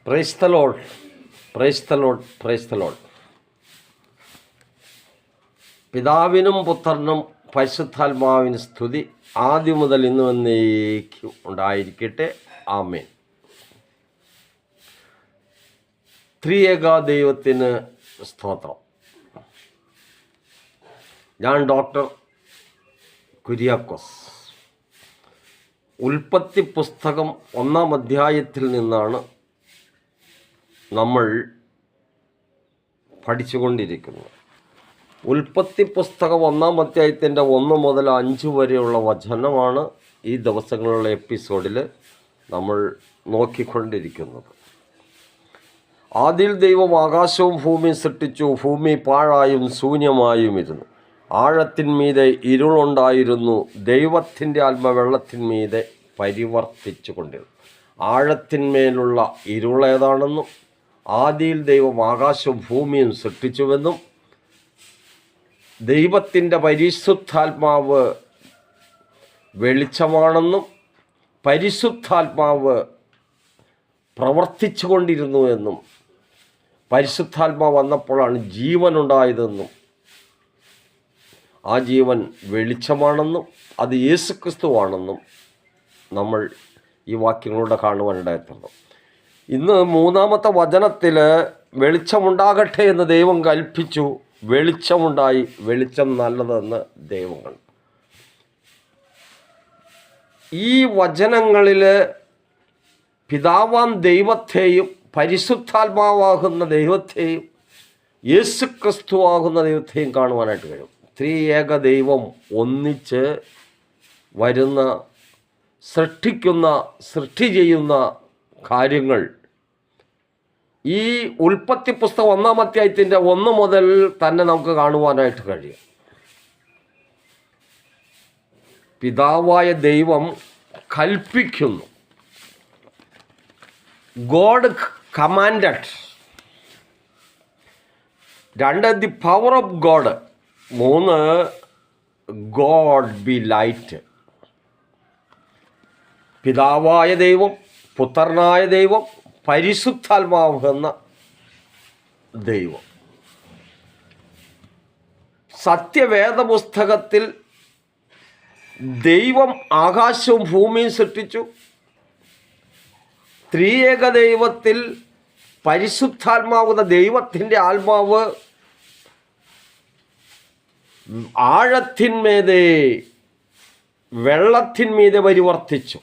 Praise the Lord, praise the Lord, praise the Lord. പിതാവിനും പുത്രനും പരിശുദ്ധാത്മാവിന് സ്തുതി, ആദ്യം മുതൽ ഇന്ന് എന്നേക്കും ഉണ്ടായിരിക്കട്ടെ. ആമേൻ. ത്രിയേക ദൈവത്തിന് സ്തോത്രം. ഞാൻ ഡോക്ടർ കുര്യാക്കോസ്. ഉൽപ്പത്തി പുസ്തകം 1-ാം അധ്യായത്തിൽ നിന്നാണ് നമ്മൾ പഠിച്ചുകൊണ്ടിരിക്കുന്നത്. ഉൽപ്പത്തി പുസ്തകം 1-ാം അധ്യായത്തിൻ്റെ 1 മുതൽ 5 വരെയുള്ള വചനമാണ് ഈ ദിവസങ്ങളിലുള്ള എപ്പിസോഡിൽ നമ്മൾ നോക്കിക്കൊണ്ടിരിക്കുന്നത്. ആദിയിൽ ദൈവം ആകാശവും ഭൂമിയും സൃഷ്ടിച്ചു. ഭൂമി പാഴായും ശൂന്യമായും ഇരുന്നു. ആഴത്തിന്മീതെ ഇരുളുണ്ടായിരുന്നു. ദൈവത്തിൻ്റെ ആത്മ വെള്ളത്തിന്മീതെ പരിവർത്തിച്ചു കൊണ്ടിരുന്നു. ആഴത്തിന്മേലുള്ള ഇരുളേതാണെന്നും ആദിയിൽ ദൈവം ആകാശവും ഭൂമിയും സൃഷ്ടിച്ചുവെന്നും ദൈവത്തിൻ്റെ പരിശുദ്ധാത്മാവ് വെളിച്ചമാണെന്നും പരിശുദ്ധാത്മാവ് പ്രവർത്തിച്ചു കൊണ്ടിരുന്നു എന്നും പരിശുദ്ധാത്മാവ് വന്നപ്പോഴാണ് ജീവനുണ്ടായതെന്നും ആ ജീവൻ വെളിച്ചമാണെന്നും അത് യേശുക്രിസ്തുവാണെന്നും നമ്മൾ ഈ വാക്യങ്ങളിലൂടെ കാണുവാനിടയായിട്ടുണ്ട്. ഇന്ന് 3-ാമത്തെ വചനത്തിൽ വെളിച്ചമുണ്ടാകട്ടെ എന്ന് ദൈവം കൽപ്പിച്ചു. വെളിച്ചമുണ്ടായി. വെളിച്ചം നല്ലതെന്ന് ദൈവം കണ്ടു. ഈ വചനങ്ങളിൽ പിതാവാം ദൈവത്തെയും പരിശുദ്ധാത്മാവാകുന്ന ദൈവത്തെയും യേശുക്രിസ്തുവാകുന്ന ദൈവത്തെയും കാണുവാനായിട്ട് കഴിയും. ത്രിയേക ദൈവം ഒന്നിച്ച് വരുന്ന, സൃഷ്ടിക്കുന്ന, സൃഷ്ടി ചെയ്യുന്ന കാര്യങ്ങൾ ഈ ഉൽപ്പത്തി പുസ്തകം 1-ാം അധ്യായത്തിൻ്റെ 1 മുതൽ തന്നെ നമുക്ക് കാണുവാനായിട്ട് കഴിയും. പിതാവായ ദൈവം കൽപ്പിക്കുന്നു. God commanded. 2 the power of God. 3 God B light. പിതാവായ ദൈവം, പുത്രനായ ദൈവം, പരിശുദ്ധാത്മാവെന്ന ദൈവം. സത്യവേദ പുസ്തകത്തിൽ ദൈവം ആകാശവും ഭൂമിയും സൃഷ്ടിച്ചു. ത്രിയേക ദൈവത്തിൽ പരിശുദ്ധാത്മാവുന്ന ദൈവത്തിൻ്റെ ആത്മാവ് ആഴത്തിന്മീതെ വെള്ളത്തിന്മീതെ പരിവർത്തിച്ചു.